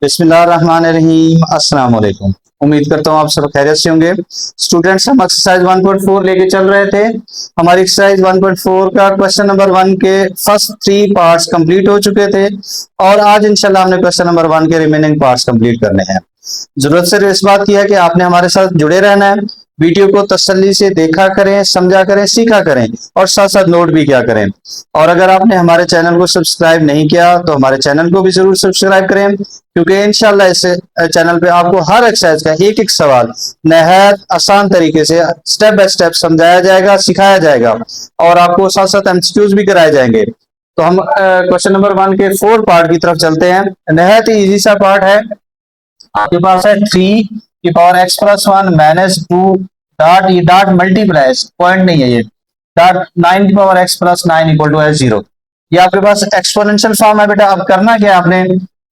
बिस्मिल्लाहिर्रहमानिर्रहीम। अस्सलाम वालेकुम। उम्मीद करता हूँ आप सब खैरियत से होंगे। स्टूडेंट्स, हम एक्सरसाइज 1.4 लेके चल रहे थे। हमारी एक्सरसाइज 1.4 का क्वेश्चन नंबर 1 के फर्स्ट 3 पार्ट्स कंप्लीट हो चुके थे और आज इंशाल्लाह हमने क्वेश्चन नंबर 1 के रिमेनिंग पार्ट्स कंप्लीट करने हैं। जरूरत सिर्फ इस बात की है कि आपने हमारे साथ जुड़े रहना है। वीडियो को तसल्ली से देखा करें, समझा करें, सीखा करें और साथ साथ नोट भी किया करें। और अगर आपने हमारे चैनल को सब्सक्राइब नहीं किया तो हमारे चैनल को भी जरूर सब्सक्राइब करें, क्योंकि इंशाल्लाह इस चैनल पे आपको हर एक्सरसाइज का एक एक सवाल नहायत आसान तरीके से स्टेप बाय स्टेप समझाया जाएगा, सिखाया जाएगा और आपको साथ साथ एमसीक्यूज भी कराए जाएंगे। तो हम क्वेश्चन नंबर 1 के 4 पार्ट की तरफ चलते हैं। नहायत ही इजी सा पार्ट है। आपके पास है 3 की पावर x+1 -2 डॉट, ये डॉट मल्टीप्लाई, पॉइंट नहीं है ये, डॉट 9 की पावर x+9 इक्वल टू है 0। ये आपके पास एक्सपोनेंशियल फॉर्म है बेटा। अब करना क्या है आपने,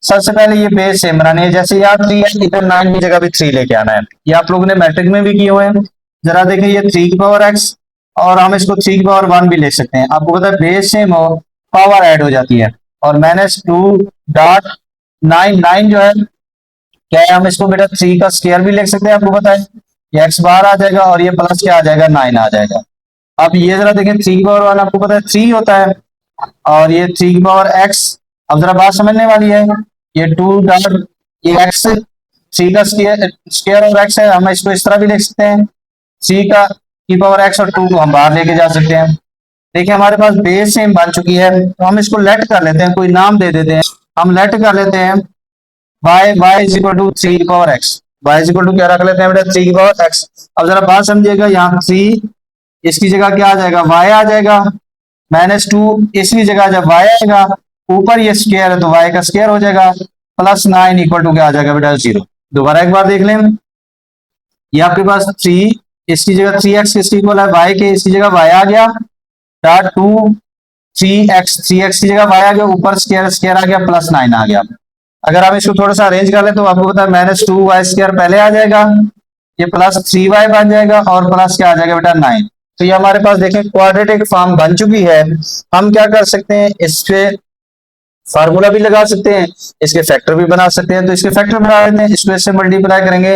सबसे पहले ये बेस सेम बनानी है। जैसे यहाँ 3 है, इधर 9 की जगह भी 3 लेके आना है। ये आप लोगों ने मैट्रिक में भी किए हुए हैं। जरा देखें, ये 3 की पावर x और हम इसको 3 की पावर 1 भी ले सकते हैं। आपको पता है बेस सेम हो, पावर ऐड हो जाती है। और -2 डॉट 9 जो है क्या है, हम इसको बेटा 3 का स्क्वायर भी लिख सकते हैं। आपको पता है ये x बार आ जाएगा और ये प्लस क्या आ जाएगा, 9 आ जाएगा। अब ये जरा देखें, 3 की पावर 1 आपको पता है 3 होता है और ये 3 की पावर x। अब जरा बात समझने वाली है। ये 2 डॉट, ये x 3 का स्क्वायर और x है, हम इसको इस तरह भी लिख सकते हैं। 3 की पावर x और 2 को हम बाहर लेके जा सकते हैं। देखिए हमारे पास बेस सेम बन चुकी है, तो हम इसको लेट कर लेते हैं, कोई नाम दे देते हैं। हम लेट कर लेते हैं y इज इक्वल टू 3 की power x। y is equal to क्या रख लेते हैं बेटा, 3 की पावर x। अब जरा बात समझिएगा, यहाँ 3 इसकी जगह क्या आ जाएगा, y आ जाएगा। -2 इसकी जगह जब y आएगा, ऊपर ये स्क्वायर है तो y का स्क्वायर हो जाएगा। +9 इक्वल टू क्या आ जाएगा बेटा, 0। दोबारा एक बार देख लें, ये आपके पास 3 इसकी जगह 3x किसकी इक्वल है, y के, इसकी जगह y आ गया। डॉट 2 3x की जगह y आ गया, ऊपर स्क्वायर स्क्वायर आ गया, +9 आ गया। अगर आप इसको थोड़ा सा अरेंज कर ले तो आपको पता है -2y² पहले आ जाएगा, ये +3y बन जाएगा और प्लस क्या आ जाएगा बेटा, 9। तो ये हमारे पास देखें क्वाड्रेटिक फॉर्म बन चुकी है। हम क्या कर सकते हैं, इस पे फार्मूला भी लगा सकते हैं, इसके फैक्टर भी बना सकते हैं। तो इसके फैक्टर बना लेते हैं, इसको इससे मल्टीप्लाई करेंगे।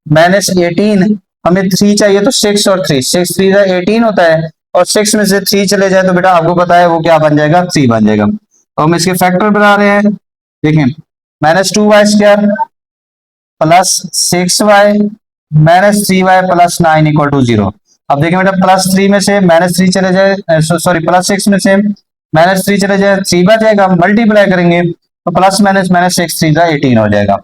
-18, हमें 3 चाहिए तो 6 और 3, 6 3 18 होता है और 6 में से 3 चले जाए तो बेटा आपको पता है वो क्या बन जाएगा, 3 बन जाएगा। तो हम इसके फैक्टर बना रहे हैं। देखें, -2y² +6y -3y +9 equal to 0। अब देखें बेटा, +3 में से -3 चले जाए, सॉरी +6 में से -3 चले जाए, 3 बच जाएगा। मल्टीप्लाई करेंगे तो प्लस माइनस माइनस 6 3 18 हो जाएगा।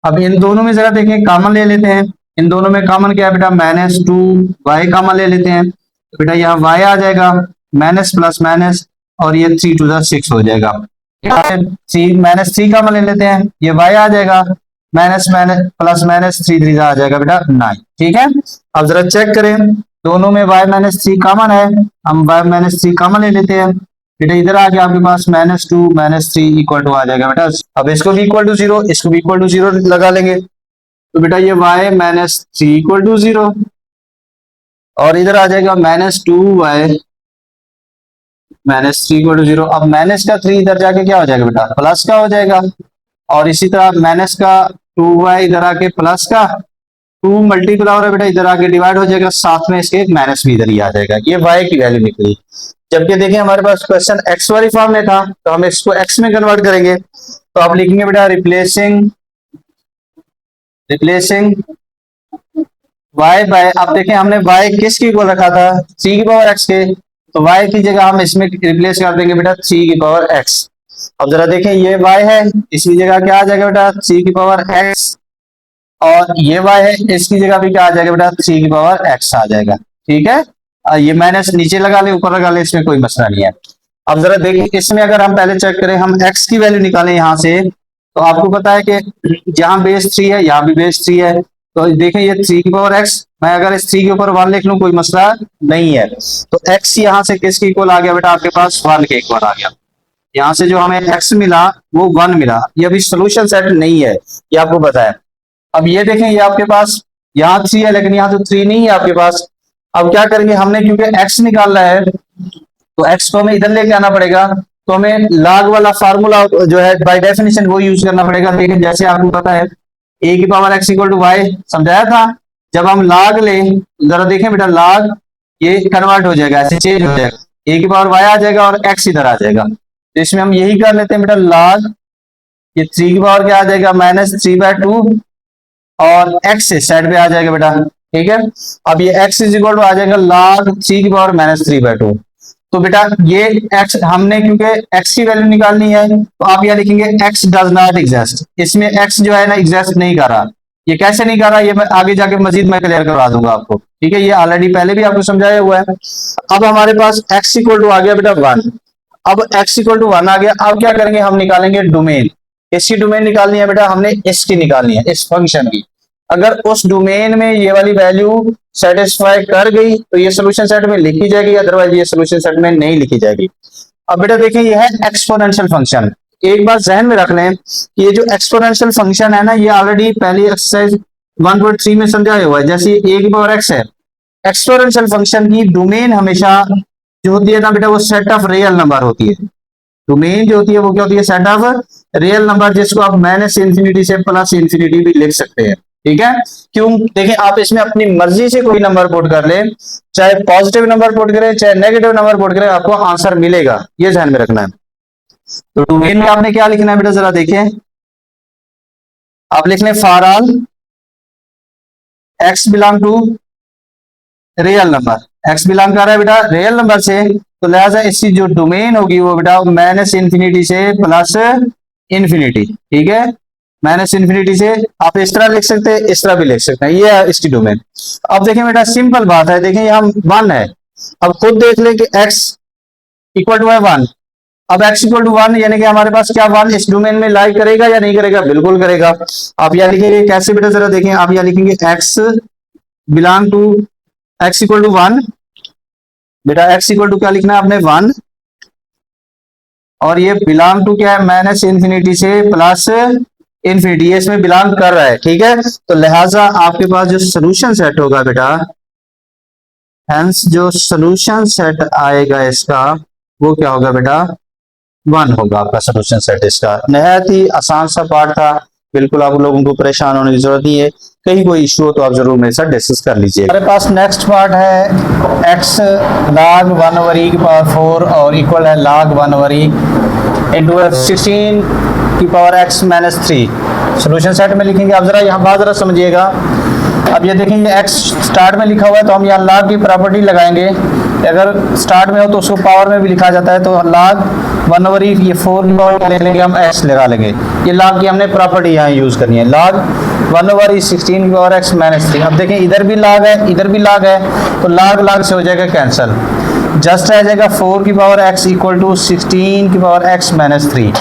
अब इन दोनों में जरा देखें, कॉमन ले लेते हैं। इन दोनों में कॉमन क्या है बेटा, -2y कॉमन ले लेते हैं। तो बेटा यहाँ y आ जाएगा, माइनस प्लस माइनस और ये 3 टू 6 हो जाएगा। -3 कॉमन ले लेते हैं, ये y आ जाएगा, माइनस माइनस प्लस माइनस 3 3 आ जाएगा बेटा 9। ठीक है, अब जरा चेक करें, दोनों में y-3 कॉमन है, हम y-3 कॉमन ले लेते हैं। बेटा इधर आ गया आपके पास -2 -3 इक्वल टू आ जाएगा बेटा। अब इसको भी इक्वल टू 0, इसको भी इक्वल टू 0 लगा लेंगे। तो बेटा ये y-3 इक्वल टू 0 और इधर आ जाएगा -2y -3 इक्वल टू 0। अब माइनस का 3 इधर जाके क्या हो जाएगा बेटा, प्लस का हो जाएगा। और इसी तरह माइनस का 2y इधर आके प्लस का 2 मल्टीप्लाई हो रहा है बेटा, इधर आके डिवाइड हो जाएगा, साथ में इसके माइनस भी इधर ही आ जाएगा। ये y की वैल्यू निकली। जबकि देखिए हमारे पास क्वेश्चन x वाली फॉर्म में था, तो हम इसको x में कन्वर्ट करेंगे। तो आप लिखेंगे बेटा रिप्लेसिंग y बाय, आप देखें हमने y किसकी इक्वल रखा था, 3 की पावर x के, तो y की जगह हम इसमें रिप्लेस कर देंगे बेटा 3 की पावर x। अब जरा देखें, ये y है, इसकी जगह क्या आ जाएगा बेटा, 3 की पावर x और ये y है, इसकी जगह भी क्या आ जाएगा बेटा, 3 की पावर x आ जाएगा। ठीक है, ये माइनस नीचे लगा ले, ऊपर लगा ले, इसमें कोई मसला नहीं है। अब जरा देखिए, इसमें अगर हम पहले चेक करें, हम x की वैल्यू निकालें यहाँ से, तो आपको पता है कि जहां बेस 3 है यहाँ भी बेस 3 है। तो देखें ये 3 की पावर x, मैं अगर इस 3 के ऊपर 1 लिख लूं कोई मसला नहीं है। तो x यहाँ से किसके इक्वल आ गया बेटा, आपके पास 1 के इक्वल आ गया। यहाँ से जो हमें x मिला वो 1 मिला। ये अभी सोल्यूशन सेट नहीं है, ये आपको पता है। अब ये देखें, ये आपके पास यहाँ 3 है लेकिन यहाँ तो 3 नहीं है आपके पास। अब क्या करेंगे, हमने क्योंकि x निकालना है तो x को हमें इधर लेके आना पड़ेगा। तो हमें log वाला फार्मूला जो है बाय डेफिनेशन वो यूज करना पड़ेगा। लेकिन जैसे आपको पता है a की power x equal to y समझाया था, जब हम log लें, जरा देखें बेटा, log ये कन्वर्ट हो जाएगा, ऐसे चेंज हो जाएगा, a की पावर y आ जाएगा और x इधर आ जाएगा। तो इसमें हम यही कर लेते हैं बेटा, log ये 3 की पावर क्या आ जाएगा, -3/2 और x से साइड पे आ जाएगा बेटा, ठीक है। अब ये x इज इक्वल टू आ जाएगा log 3 की पावर -3/2। तो बेटा ये x हमने क्योंकि x की वैल्यू निकालनी है, तो आप यहाँ लिखेंगे x डज नॉट एग्जिस्ट। इसमें x जो है ना एग्जिस्ट नहीं कर रहा। ये कैसे नहीं कर रहा, ये मैं आगे जाके मजीद मैं क्लियर करवा दूंगा आपको, ठीक है। ये ऑलरेडी पहले भी आपको समझाया हुआ है। अब हमारे पास x इक्वल टू आ गया बेटा 1। अब x इक्वल टू 1 आ गया, अब क्या करेंगे, हम निकालेंगे डोमेन। इसकी डोमेन निकालनी है बेटा, हमने इसकी निकालनी है, इस फंक्शन की। अगर उस डोमेन में ये वाली वैल्यू सेटिस्फाई कर गई तो ये सोल्यूशन सेट में लिखी जाएगी, अदरवाइज ये सोल्यूशन सेट में नहीं लिखी जाएगी। अब बेटा देखिए, ये है एक्सपोनेंशियल फंक्शन। एक बात जहन में रख लें कि ये जो एक्सपोनेंशियल फंक्शन है ना, ये ऑलरेडी पहली एक्सरसाइज 1.3 में समझाया हुआ है। जैसे a की पावर x है, एक्सपोनेंशियल फंक्शन की डोमेन हमेशा जो होती है ना बेटा, वो सेट ऑफ रियल नंबर होती है। डोमेन जो होती है वो क्या होती है, सेट ऑफ रियल नंबर, जिसको आप माइनस इंफिनिटी से प्लस इंफिनिटी भी लिख सकते हैं, ठीक है। क्यों, देखिए आप इसमें अपनी मर्जी से कोई नंबर पुट कर लें, चाहे पॉजिटिव नंबर पुट करें चाहे नेगेटिव नंबर पुट करें, आपको आंसर मिलेगा, ये ध्यान में रखना है। तो डोमेन में आपने क्या लिखना है बेटा, जरा देखिए, आप लिख लें for all x belong to real number. x belong कर रहा है बेटा रियल नंबर से, तो लिहाजा इसकी जो डोमेन होगी वो बेटा माइनस इंफिनिटी से प्लस इंफिनिटी, ठीक है। माइनस इंफिनिटी से आप इस तरह लिख सकते हैं, इस तरह भी लिख सकते हैं, ये है इसकी डोमेन। अब देखें बेटा, सिंपल बात है, देखें यहाँ 1 है। अब खुद देख लें कि x इक्वल टू है 1। अब x इक्वल टू 1 यानी कि हमारे पास क्या 1 इस डोमेन में लाई करेगा या नहीं करेगा, बिल्कुल करेगा। आप यहाँ लिखेंगे कैसे बेटा, जरा देखें, आप यहाँ लिखेंगे x belong to x equal to 1। बेटा x इक्वल टू क्या लिखना है आपने, 1, और ये बिलोंग टू क्या है, माइनस इंफिनिटी से प्लस इंफिनिटी, इसमें बिलोंग कर रहा है, ठीक है। तो लिहाजा आपके पास जो सोल्यूशन सेट होगा बेटा, हेंस जो सोल्यूशन सेट आएगा इसका वो क्या होगा बेटा, 1 होगा आपका सोल्यूशन सेट इसका। नहायत ही आसान सा पार्ट था, बिल्कुल आप लोगों को परेशान होने की जरूरत नहीं है। कहीं कोई इशू हो तो आप जरूर मेरे साथ डिस्कस कर लीजिए। हमारे पास नेक्स्ट पार्ट है x log 1/e की पावर 4 और इक्वल है log 1/e इंटू 16 की पावर x -3। सोल्यूशन सेट में लिखेंगे। आप जरा यहाँ बात जरा समझिएगा। अब ये देखेंगे x स्टार्ट में लिखा हुआ है, तो हम यहाँ log की प्रॉपर्टी लगाएंगे। अगर स्टार्ट में हो तो उसको पावर में भी लिखा जाता है, तो log 1/e ये 4 की पावर ले लेंगे, हम x लगा लेंगे। ये log की हमने प्रॉपर्टी यहाँ यूज करनी है, log 1/e 16 की पावर x -3। अब देखें इधर भी log है इधर भी log है, तो log से हो जाएगा कैंसिल, जस्ट रह जाएगा 4 की पावर x इक्वल टू 16 की पावर x -3।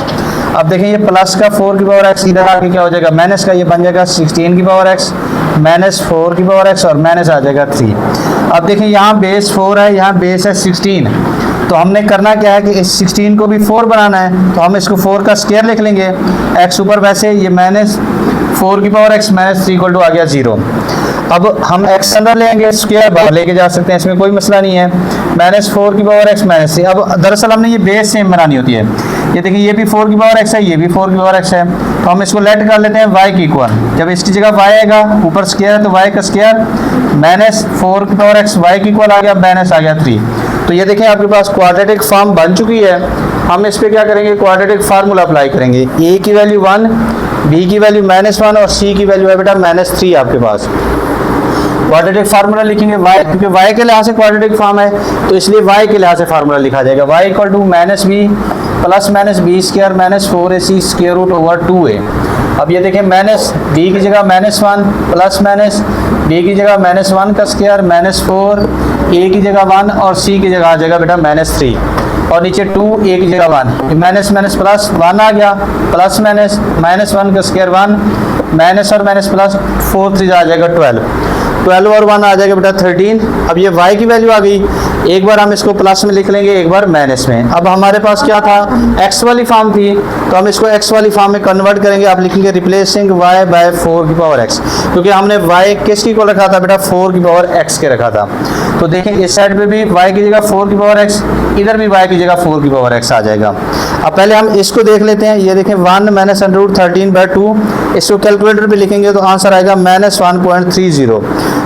अब देखें ये प्लस का 4 की पावर x इधर आके क्या हो जाएगा, माइनस का, ये बन जाएगा 16 की पावर x -4 की पावर x और माइनस आ जाएगा 3। अब देखें यहाँ बेस 4 है, यहाँ बेस है 16, तो हमने करना क्या है कि इस 16 को भी 4 बनाना है, तो हम इसको 4 का स्क्वायर लिख लेंगे। x ऊपर वैसे ये -4 की पावर x -3 इक्वल टू आ गया 0। अब हम x अंदर लेंगे, स्क्वायर बाहर लेके जा सकते हैं, इसमें कोई मसला नहीं है। -4 की पावर x -3। अब दरअसल हमने ये बेस सेम बनानी होती है। ये देखिए ये भी 4 की पावर x है, ये भी 4 की पावर x है, तो हम इसको लेट कर लेते हैं y की इक्वल। जब इसकी जगह y आएगा, ऊपर स्क्वायर है तो y का स्क्वायर, -4 की पावर x y की इक्वल आ गया, माइनस आ गया 3। तो ये देखें आपके पास क्वाड्रेटिक फॉर्म बन चुकी है। हम इस पे क्या करेंगे, क्वाड्रेटिक फार्मूला अप्लाई करेंगे। a की वैल्यू 1, b की वैल्यू -1 और c की वैल्यू है बेटा -3 आपके पास। क्वाड्रेटिक फार्मूला लिखेंगे y, क्योंकि y के लिहाज से क्वाड्रेटिक फॉर्म है, तो इसलिए y के लिहाज से फार्मूला लिखा जाएगा। y equal to -b plus -b square -4ac square root over 2a। अब ये देखें b की जगह -1 प्लस b की जगह -1 का स्क्वायर -4, a की जगह 1 और c की जगह आ जाएगा बेटा -3 और नीचे 2, a की जगह 1, माइनस प्लस 1 आ गया, प्लस -1 का स्क्वायर 1, माइनस और माइनस प्लस 4 3 आ जाएगा 12 और 1 आ जाएगा बेटा 13। अब ये y की वैल्यू आ गई, एक बार हम इसको प्लस में लिख लेंगे, एक बार माइनस में। अब हमारे पास क्या था, x वाली फॉर्म थी, तो हम इसको x वाली फॉर्म में कन्वर्ट करेंगे। आप लिखेंगे रिप्लेसिंग y बाय 4 की पावर x, क्योंकि हमने y किसकी को रखा था बेटा, 4 की पावर x के रखा था। तो देखें इस साइड पे भी y की जगह 4 की पावर x, इधर भी y की जगह 4 की पावर x आ जाएगा। अब पहले हम इसको देख लेते हैं। ये देखें 1 माइनस अंडर रूट 13/2, इसको कैलकुलेटर पे लिखेंगे तो आंसर आएगा -1.30।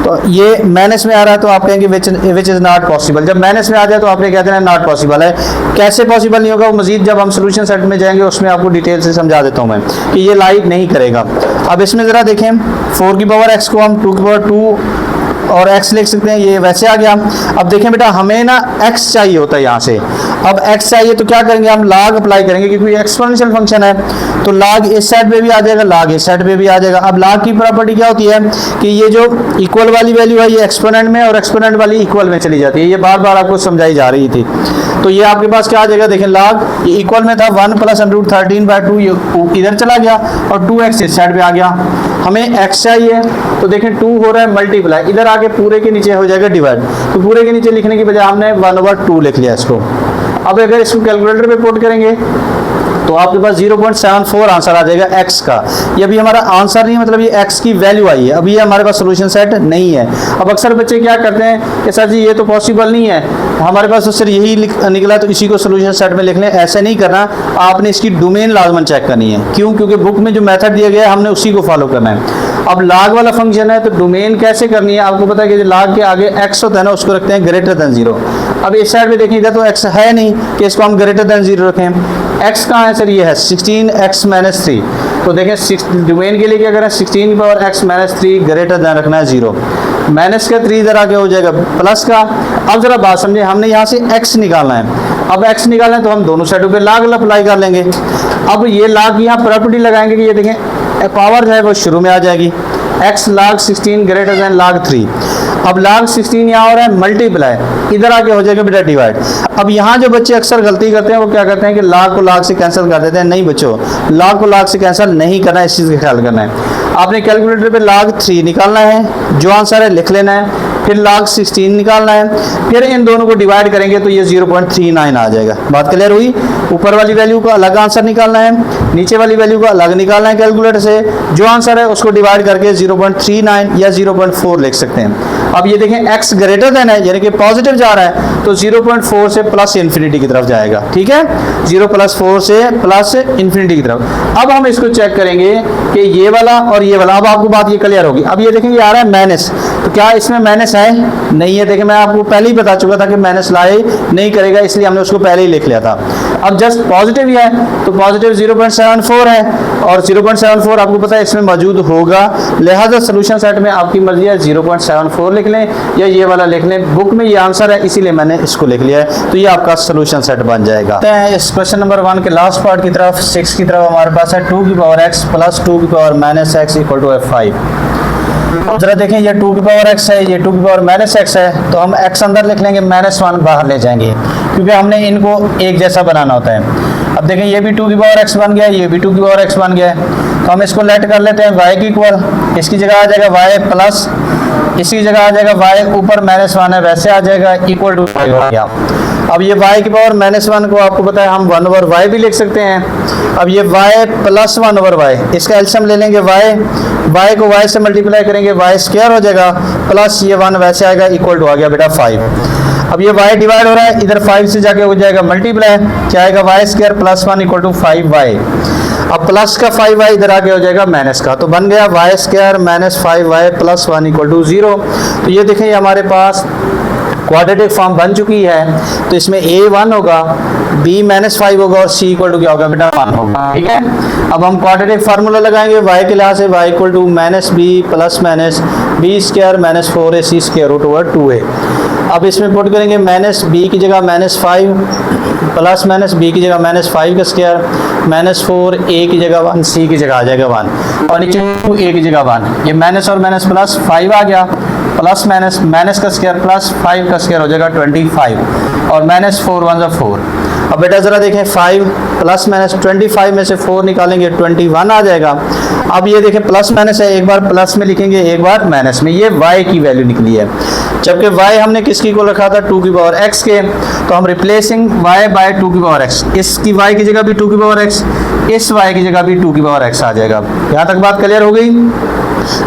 तो ये माइनस में आ रहा है तो आप कहेंगे विच इज़ नॉट पॉसिबल। जब माइनस में आ जाए तो आपने कहते हैं नॉट पॉसिबल है। कैसे पॉसिबल नहीं होगा, वो मजीद जब हम सोल्यूशन सेट में जाएंगे उसमें आपको डिटेल से समझा देता हूँ मैं कि ये लाइक नहीं करेगा। अब इसमें ज़रा देखें 4 की पावर x को हम 2 की पावर 2 और x लिख सकते हैं, ये वैसे आ गया। अब देखें बेटा हमें ना x चाहिए होता है यहाँ से। अब x चाहिए तो क्या करेंगे, हम log अप्लाई करेंगे क्योंकि ये एक्सपोनेंशियल फंक्शन है तो log इस साइड पे भी आ जाएगा, log इस साइड पे भी आ जाएगा। अब log की प्रॉपर्टी क्या होती है कि ये जो इक्वल वाली वैल्यू है ये एक्सपोनेंट में और एक्सपोनेंट वाली इक्वल में चली जाती है। ये बार बार आपको समझाई जा रही थी। तो ये आपके पास क्या आ जाएगा, देखें log ये इक्वल में था 1 प्लस अंडर रूट 13/2, ये इधर चला गया और 2x इस साइड पे आ गया। हमें x चाहिए तो देखें 2 हो रहा है मल्टीप्लाई, इधर आके पूरे के नीचे हो जाएगा डिवाइड। तो पूरे के नीचे लिखने की बजाय हमने 1/2 लिख लिया इसको। अब अगर इसको कैलकुलेटर पे पुट करेंगे तो आपके पास 0.74 आंसर आ जाएगा x का। ये अभी हमारा आंसर नहीं, मतलब ये x की वैल्यू आई है, अभी ये हमारे पास सोल्यूशन सेट नहीं है। अब अक्सर बच्चे क्या करते हैं कि सर जी ये तो पॉसिबल नहीं है, हमारे पास तो सिर्फ यही निकला तो इसी को सोल्यूशन सेट में लिख लें। ऐसे नहीं करना, आपने इसकी डोमेन लाजमन चेक करनी है। क्यों? क्योंकि बुक में जो मेथड दिया गया है हमने उसी को फॉलो करना है। अब log वाला फंक्शन है तो डोमेन कैसे करनी है, आपको पता है कि log के आगे x होता है ना, उसको रखते हैं ग्रेटर देन 0। अब इस साइड में देखिए इधर तो x है नहीं कि इसको हम ग्रेटर देन 0 रखें। x कहाँ है सर, ये है 16x माइनस 3। तो देखें डोमेन के लिए क्या करें, 16 की power x minus 3 greater than रखना है 0। माइनस का 3 इधर आगे हो जाएगा प्लस का। अब जरा बात समझे, हमने यहाँ से x निकालना है। अब x निकालना है तो हम दोनों साइडों पे log अप्लाई कर लेंगे। अब ये log की यहाँ प्रॉपर्टी लगाएंगे कि ये देखें पावर जो है वो शुरू में आ जाएगी, x log 16 greater than log 3। अब log 16 यहाँ हो रहा है मल्टीप्लाई, इधर आके हो जाएगा बेटा डिवाइड। अब यहाँ जो बच्चे अक्सर गलती करते हैं वो क्या करते हैं कि log को log से कैंसिल कर देते हैं। नहीं बच्चों, log को log से कैंसिल नहीं करना है, इस चीज़ का ख्याल करना है। आपने कैलकुलेटर पे log 3 निकालना है, जो आंसर है लिख लेना है, फिर log 16 निकालना है, फिर इन दोनों को डिवाइड करेंगे तो ये 0.39 आ जाएगा। बात क्लियर हुई? ऊपर वाली वैल्यू का अलग आंसर निकालना है, नीचे वाली वैल्यू का अलग निकालना है कैलकुलेटर से, जो आंसर है उसको डिवाइड करके 0.39 या 0.4 लिख सकते हैं। अब ये देखें x ग्रेटर देन है यानी कि पॉजिटिव जा रहा है तो 0.4 से प्लस इन्फिनिटी की तरफ जाएगा। ठीक है, 0+4 से प्लस इन्फिनिटी की तरफ। अब हम इसको चेक करेंगे कि ये वाला और ये वाला, अब आपको बात ये क्लियर होगी। अब ये देखें ये आ रहा है माइनस, तो क्या इसमें माइनस है? नहीं है। देखिए मैं आपको पहले ही बता चुका था कि माइनस लाए नहीं करेगा, इसलिए हमने उसको पहले ही लिख लिया था। अब जस्ट पॉजिटिव ही है तो पॉजिटिव 0.74 है और 0.74 आपको पता है इसमें मौजूद होगा, लिहाजा सोल्यूशन सेट में आपकी मर्जी है 0.74 लिख लें या ये वाला लिख लें। बुक में ये आंसर है इसीलिए मैंने इसको लिख लिया है, तो ये आपका सोल्यूशन सेट बन जाएगा। इस क्वेश्चन नंबर 1 के लास्ट पार्ट की तरफ 6 की तरफ हमारे पास है 2 की पावर x प्लस 2 की power minus x equal to f5। जरा देखें ये 2 की पावर x है, ये 2 की पावर माइनस x है, तो हम x अंदर लिख लेंगे, -1 बाहर ले जाएंगे क्योंकि हमने इनको एक जैसा बनाना होता है। अब देखें ये भी 2 की पावर x बन गया, ये भी 2 की पावर x बन गया, तो हम इसको लेट कर लेते हैं y की इक्वल। इसकी जगह आ जाएगा y प्लस, इसकी जगह आ जाएगा y ऊपर -1 है वैसे आ जाएगा इक्वल टू हो गया। अब ये y की पावर -1 को आपको पता है हम 1/y भी लिख सकते हैं। अब ये y प्लस 1/y, इसका एलसीएम ले लेंगे y को y से मल्टीप्लाई करेंगे y स्क्वायर हो जाएगा प्लस ये 1 वैसे आएगा इक्वल टू आ गया बेटा 5। अब ये y डिवाइड हो रहा है, इधर 5 से जाके हो जाएगा मल्टीप्लाई, क्या आएगा y square plus 1 equal to 5y। अब प्लस का 5y इधर आके हो जाएगा माइनस का, तो बन गया y square minus 5y plus 1 equal to 0। तो ये देखें हमारे पास क्वाड्रेटिक फॉर्म बन चुकी है। तो इसमें a 1 होगा, b -5 होगा और c इक्वल टू क्या होगा बेटा 1 होगा। ठीक है, अब हम क्वाड्रेटिक फार्मूला लगाएंगे y के लिहाज से, y equal to -b plus minus b square minus 4ac square root over 2a। अब इसमें पुट करेंगे -b की जगह -5 प्लस माइनस b की जगह -5 का स्क्वायर -4 a की जगह 1 c की जगह आ जाएगा 1 और नीचे a की जगह 1। ये माइनस और माइनस प्लस 5 आ गया, प्लस माइनस का स्क्वायर प्लस 5 का स्क्वायर हो जाएगा 25 और -4 1 4। अब बेटा ज़रा देखें 5 प्लस माइनस 25 में से 4 निकालेंगे 21 आ जाएगा। अब ये देखें प्लस माइनस है, एक बार प्लस में लिखेंगे एक बार माइनस में, ये y की वैल्यू निकली है। जबकि y हमने किसकी को रखा था 2 की पावर x के, तो हम रिप्लेसिंग y बाय 2 की पावर x, इसकी y की जगह भी 2 की पावर x, इस y की जगह भी 2 की पावर x आ जाएगा। यहाँ तक बात क्लियर हो गई?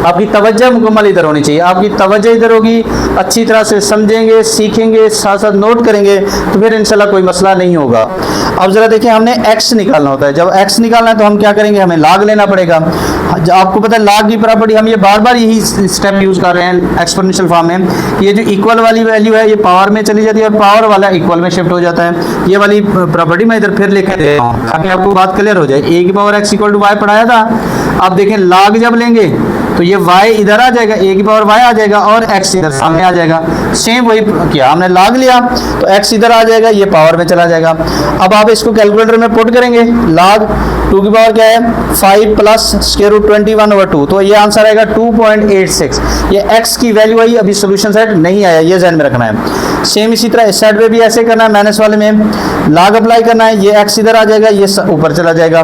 आपकी तवज्जो मुकम्मल इधर होनी चाहिए, आपकी तवज्जो इधर होगी, अच्छी तरह से समझेंगे, सीखेंगे, साथ साथ नोट करेंगे तो फिर इंशाल्लाह कोई मसला नहीं होगा। अब जरा देखिए, हमने x निकालना होता है। जब x निकालना है तो हम क्या करेंगे, हमें log लेना पड़ेगा। आपको पता है log की प्रॉपर्टी, हम ये बार बार यही स्टेप यूज कर रहे हैं एक्सपोनेंशियल फॉर्म में। ये जो इक्वल वाली वैल्यू है ये पावर में चली जाती है और पावर वाला इक्वल में शिफ्ट हो जाता है। ये वाली प्रॉपर्टी मैं इधर फिर लिख दे रहा हूँ ताकि आपको बात क्लियर हो जाए। a की power x equal to y पढ़ाया था। अब देखें log जब लेंगे तो ये y इधर आ जाएगा, a की पावर y आ जाएगा और x इधर सामने आ जाएगा। सेम वही किया हमने, log लिया तो x इधर आ जाएगा, ये पावर में चला जाएगा। अब आप इसको कैलकुलेटर में पुट करेंगे, log 2 की पावर क्या है 5 प्लस स्क्वायर रूट 21/2, तो ये आंसर आएगा 2.86। ये x की वैल्यू आई, अभी सोल्यूशन सेट नहीं आया, ये ध्यान में रखना है। सेम इसी तरह इस साइड पे भी ऐसे करना है, माइनस वाले में log अप्लाई करना है, ये x इधर आ जाएगा, ये ऊपर चला जाएगा।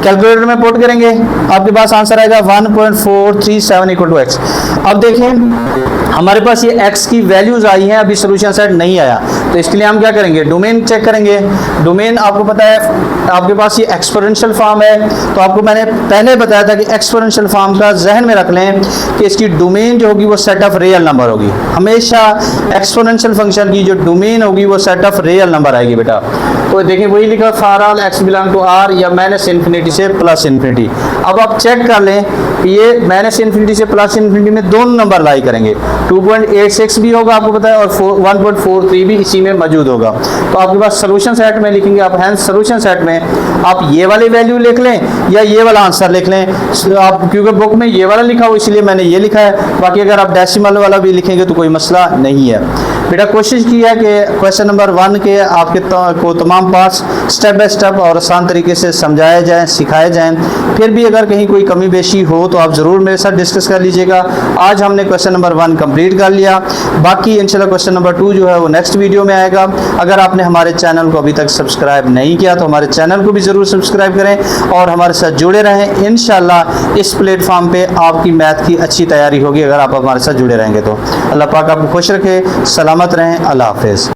कैलकुलेटर में पुट करेंगे, आपके पास आंसर आएगा 1.437 इक्वल टू x। अब देखें हमारे पास ये x की वैल्यूज आई हैं, अभी सोल्यूशन सेट नहीं आया, तो इसके लिए हम क्या करेंगे, डोमेन चेक करेंगे। डोमेन आपको पता है आपके पास ये एक्सपोनेंशियल फॉर्म है, तो आपको मैंने पहले बताया था कि एक्सपोनेंशियल फॉर्म का जहन में रख लें कि इसकी डोमेन जो होगी वो सेट ऑफ रियल नंबर होगी। हमेशा एक्सपोनेंशियल फंक्शन की जो डोमेन होगी वो सेट ऑफ रियल नंबर आएगी बेटा। तो देखिए वही लिखा, for all x belong to r या माइनस इन्फिनिटी से प्लस इन्फिनिटी। अब आप चेक कर लें ये माइनस इन्फिनिटी से प्लस इन्फिनिटी में दोनों नंबर लाई करेंगे, 2.86 भी होगा आपको पता है और 1.43 भी इसी में मौजूद होगा। तो आपके पास सोल्यूशन सेट में लिखेंगे आप, हैंस सोल्यूशन सेट में आप ये वाली वैल्यू लिख लें या ये वाला आंसर लिख लें। आप क्योंकि बुक में ये वाला लिखा हो इसलिए मैंने ये लिखा है, बाकी अगर आप डेसिमल वाला भी लिखेंगे तो कोई मसला नहीं है। बेटा कोशिश की है कि क्वेश्चन नंबर 1 के आपके को तमाम पार्ट्स स्टेप बाय स्टेप और आसान तरीके से समझाए जाएँ, सिखाए जाएँ। फिर भी अगर कहीं कोई कमी बेशी हो तो आप ज़रूर मेरे साथ डिस्कस कर लीजिएगा। आज हमने क्वेश्चन नंबर 1 कंप्लीट कर लिया, बाकी इंशाल्लाह क्वेश्चन नंबर 2 जो है वो नेक्स्ट वीडियो में आएगा। अगर आपने हमारे चैनल को अभी तक सब्सक्राइब नहीं किया तो हमारे चैनल को भी ज़रूर सब्सक्राइब करें और हमारे साथ जुड़े रहें। इंशाल्लाह इस प्लेटफॉर्म पे आपकी मैथ की अच्छी तैयारी होगी अगर आप हमारे साथ जुड़े रहेंगे तो। अल्लाह पाक आपको खुश रखे, सलामत रहें। अल्लाह हाफिज़।